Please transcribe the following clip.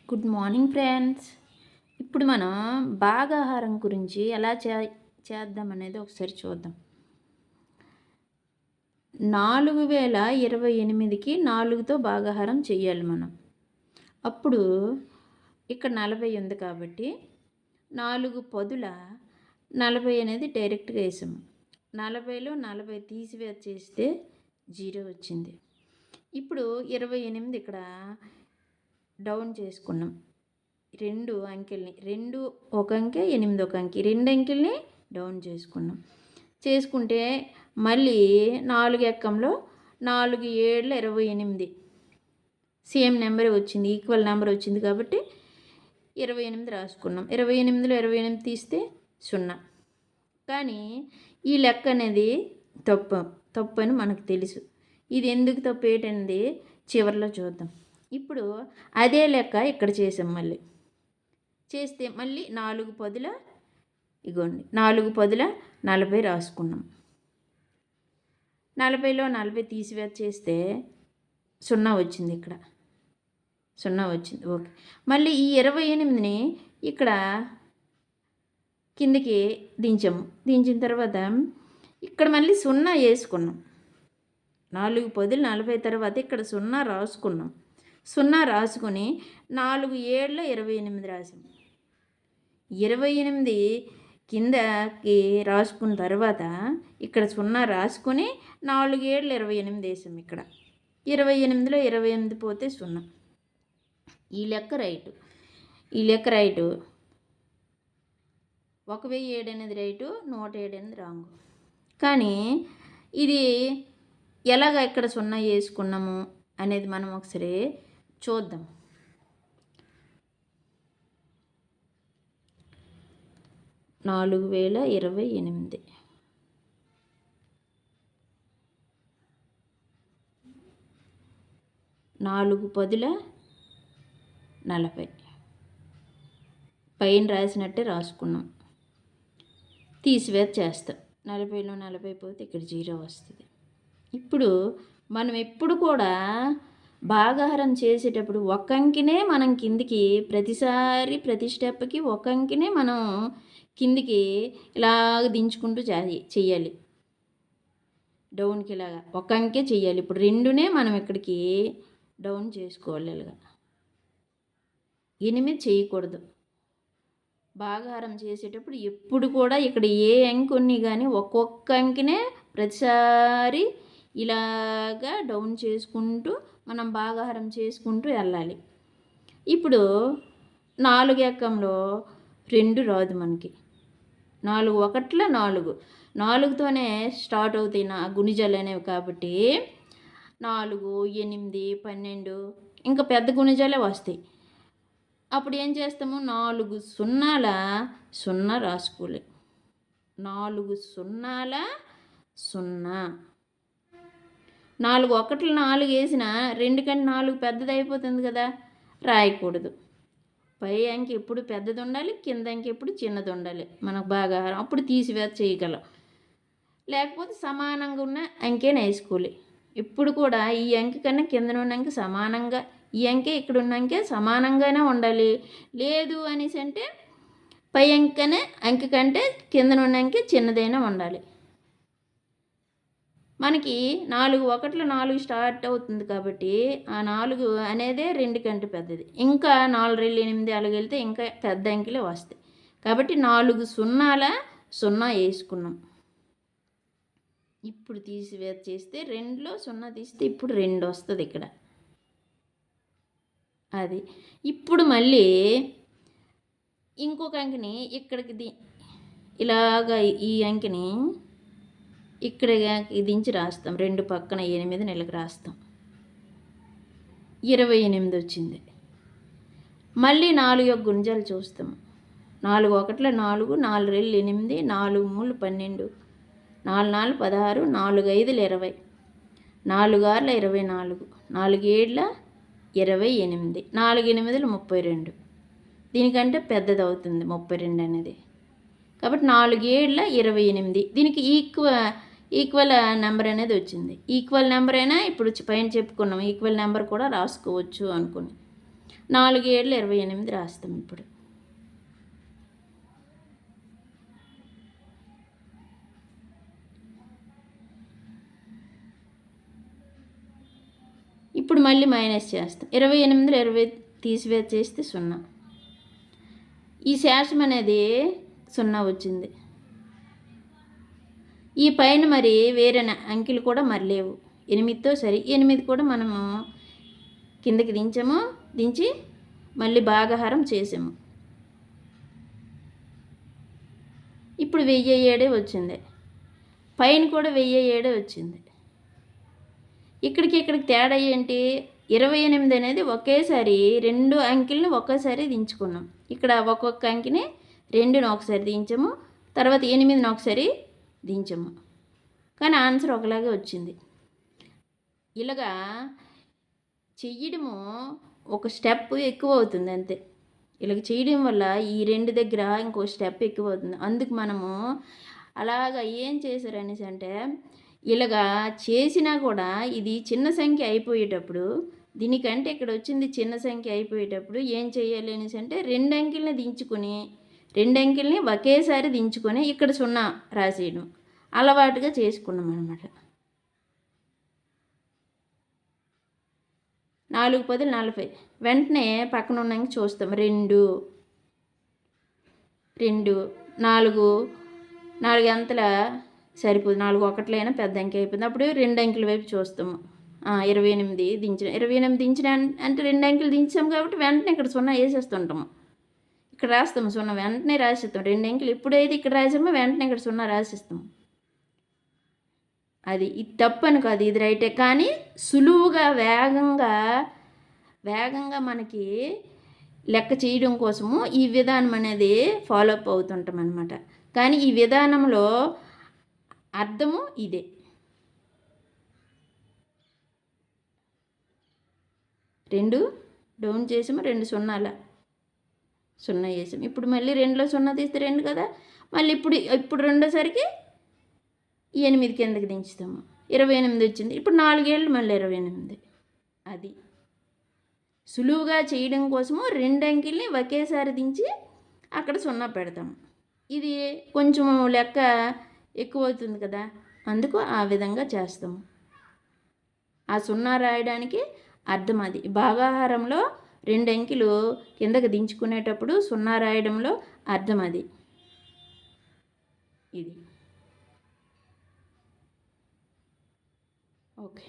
Good morning friends. ఇప్పుడు మనం భాగాహారం గురించి ఎలా చేద్దాం అనేది ఒకసారి చూద్దాం. 4028కి 4తో భాగాహారం చెయ్యాలి మనం. అప్పుడు ఇక్కడ 40 ఉంది కాబట్టి 4 పదుల 40 అనేది డైరెక్ట్గా వేసాము. 40లో 40 తీసివేసేస్తే 0 వచ్చింది. ఇప్పుడు 28 ఇక్కడ డౌన్ చేసుకున్నాం. 2 అంకెల్ని 2 ఒక అంకె 8 ఒక అంకె 2 అంకెల్ని డౌన్ చేసుకుంటే మళ్ళీ 4 ఎక్కంలో 4 7 28 సేమ్ నెంబర్ వచ్చింది, ఈక్వల్ నెంబర్ వచ్చింది కాబట్టి 28 రాసుకున్నాం. 28లో 28 తీస్తే 0. కానీ ఈ లెక్క అనేది తప్పు అని మనకు తెలుసు. ఇది ఎందుకు తప్పు ఏంటనేది చివరిలో చూద్దాం. ఇప్పుడు అదే లెక్క ఇక్కడ చేసాం. మళ్ళీ చేస్తే మళ్ళీ 4 పదుల 40 రాసుకున్నాం. 40లో 40 తీసివేసేస్తే 0 వచ్చింది. ఇక్కడ 0 వచ్చింది. ఓకే. మళ్ళీ ఈ 28ని ఇక్కడ కిందికి దించాము. దించిన తర్వాత ఇక్కడ మళ్ళీ 0 వేసుకున్నాం. 4 పదులు 40 తర్వాత ఇక్కడ 0 రాసుకున్నాం. 0 రాసుకొని 4 7 28 రాసాం. 28 కిందకి రాసుకున్న తర్వాత ఇక్కడ 0 రాసుకొని 4 7 28 వేసాం. ఇక్కడ 28లో 28 పోతే 0. ఈ లెక్క రైటు. 1007 అనేది రైటు, 107 అనేది రాంగు. కానీ ఇది ఎలాగ ఇక్కడ 0 వేసుకున్నాము అనేది మనం ఒకసారి చూద్దాం. 4028 4 పదుల 40 పైన రాసినట్టే రాసుకున్నాం. తీసివేసేస్తాం. 40లో 40 పోతే ఇక్కడ 0 వస్తుంది. ఇప్పుడు మనం ఎప్పుడు కూడా భాగాహారం చేసేటప్పుడు ఒక అంకినే మనం కిందికి ప్రతిసారి ప్రతి స్టెప్కి ఒక అంకినే మనం కిందికి ఇలాగ దించుకుంటూ చెయ్యాలి. డౌన్కి ఇలాగా ఒక అంకే చెయ్యాలి. ఇప్పుడు 2నే మనం ఇక్కడికి డౌన్ చేసుకోవాలి. ఇలాగా 8 చేయకూడదు. భాగాహారం చేసేటప్పుడు ఎప్పుడు కూడా ఇక్కడ ఏ అంకి ఉన్ని కానీ ఒక్కొక్క అంకినే ప్రతిసారి ఇలాగా డౌన్ చేసుకుంటూ మనం భాగాహారం చేసుకుంటూ వెళ్ళాలి. ఇప్పుడు 4 ఎక్కంలో 2 రాదు మనకి. 4 1లో 4తోనే స్టార్ట్ అవుతాయి నా గుణిజాలు అనేవి కాబట్టి 4 8 12 ఇంకా పెద్ద గుణిజాలే వస్తాయి. అప్పుడు ఏం చేస్తాము? 4 0ల 0 రాసుకోవాలి. 4 0ల 0. 4 1లో 4 వేసిన 2 కంటే 4 పెద్దది అయిపోతుంది కదా, రాయకూడదు. పై అంకె ఎప్పుడు పెద్దది ఉండాలి, కింద అంకె ఎప్పుడు చిన్నది ఉండాలి. మనకు బాగా అప్పుడు చేయగలం. లేకపోతే సమానంగా ఉన్న అంకెని వేసుకోవాలి. ఇప్పుడు కూడా ఈ అంకె కన్నా కింద ఉన్న అంకె సమానంగా, ఈ అంకె ఇక్కడ ఉన్న అంకె సమానంగానే ఉండాలి. లేదు అనేసి అంటే పై అంకె కంటే కింద ఉన్న అంకె చిన్నదైనా ఉండాలి. మనకి 4 1లో 4 స్టార్ట్ అవుతుంది కాబట్టి ఆ 4 అనేదే 2 కంటే పెద్దది. ఇంకా 4 2 8 అలాగ వెళ్తే ఇంకా పెద్ద అంకెలే వస్తాయి. కాబట్టి 4 0ల 0 వేసుకున్నాం. ఇప్పుడు తీసివేసేస్తే 2లో 0 తీస్తే ఇప్పుడు 2 వస్తుంది ఇక్కడ. అది ఇప్పుడు మళ్ళీ ఇంకొక అంకెని ఇక్కడికి ఇలాగా ఈ అంకెని ఇక్కడ దించి రాస్తాం. 2 పక్కన 8 నెలకు రాస్తాం. 28 వచ్చింది. మళ్ళీ 4 యొక్క గుణిజాలు చూస్తాం. 4 1లో 4, 4 2 8, 4 3 12, 4 4 16, 4 5 20, 4 6 24, 4 7 28, 4 8 32. దీనికంటే పెద్దది అవుతుంది 32 అనేది. కాబట్టి 4 7 28. దీనికి ఈక్వల్ నెంబర్ అనేది వచ్చింది. ఈక్వల్ నెంబర్ అయినా ఇప్పుడు పైన చెప్పుకున్నాం ఈక్వల్ నెంబర్ కూడా రాసుకోవచ్చు అనుకుని. 4 7 28 రాస్తాం ఇప్పుడు. ఇప్పుడు మళ్ళీ మైనస్ చేస్తాం. 28లో 20 తీసివేసేస్తే 0. ఈ శేషం అనేది 0 వచ్చింది. ఈ పైన మరి వేరే అంకెలు కూడా మరి లేవు. 8తో సరి 8 కూడా మనము కిందకి దించి మళ్ళీ భాగాహారం చేసాము. ఇప్పుడు 1007 వచ్చింది. పైన కూడా 1007 వచ్చింది. ఇక్కడికి తేడా ఏంటి? 28 అనేది ఒకేసారి 2 అంకెల్ని ఒకేసారి దించుకున్నాం. ఇక్కడ ఒక్కొక్క అంకెని 2ని ఒకసారి దించాము, తర్వాత 8ని ఒకసారి దించాము, కానీ ఆన్సర్ ఒకలాగే వచ్చింది. ఇలాగా చెయ్యడము ఒక స్టెప్ ఎక్కువ అవుతుంది అంతే. ఇలాగ చేయడం వల్ల ఈ 2 దగ్గర ఇంకో స్టెప్ ఎక్కువ అవుతుంది. అందుకు మనము అలాగా ఏం చేశారనేసి అంటే, ఇలాగా చేసినా కూడా ఇది చిన్న సంఖ్య అయిపోయేటప్పుడు, దీనికంటే ఇక్కడ వచ్చింది చిన్న సంఖ్య అయిపోయేటప్పుడు ఏం చేయాలి అనేసి అంటే 2 అంకెల్ని దించుకొని 2 అంకెల్ని ఒకేసారి దించుకొని ఇక్కడ 0 రాసేయడం అలవాటుగా చేసుకున్నాం అనమాట. 4 10 40. వెంటనే పక్కన ఉన్న చూస్తాం. 2 4 అంతల సరిపోదు. 4 ఒకట్లైనా పెద్ద అంకె అయిపోయింది. అప్పుడు 2 అంకెల వైపు చూస్తాము. 28 దించిన 28 దించిన అంటే 2 అంకెలు దించాము కాబట్టి వెంటనే ఇక్కడ 0 వేసేస్తుంటాము. ఇక్కడ రాస్తాము 0 వెంటనే రాసిస్తాం. 2 అంకెలు ఎప్పుడైతే ఇక్కడ రాసామో వెంటనే ఇక్కడ 0 రాసిస్తాము. అది ఇది తప్పని కాదు, ఇది రైటే. కానీ సులువుగా వేగంగా మనకి లెక్క చేయడం కోసము ఈ విధానం అనేది ఫాలో అప్ అవుతుంటాం అన్నమాట. కానీ ఈ విధానంలో అర్థము ఇదే. రెండు డౌన్ చేసాము, 2 0 వేసాము. ఇప్పుడు మళ్ళీ 2లో 0 తీస్తే 2 కదా. మళ్ళీ ఇప్పుడు రెండోసరికి 8 కిందకి దించుతాము. 28 వచ్చింది. ఇప్పుడు 4 ఏళ్ళు మళ్ళీ 28. అది సులువుగా చేయడం కోసము 2 అంకెల్ని ఒకేసారి దించి అక్కడ 0 పెడతాము. ఇది కొంచెం లెక్క ఎక్కువ అవుతుంది కదా, అందుకు ఆ విధంగా చేస్తాము. ఆ 0 రాయడానికి అర్థం అది. భాగాహారంలో 2 అంకెలు కిందకి దించుకునేటప్పుడు 0 రాయడంలో అర్థం అది. ఇది ఓకే.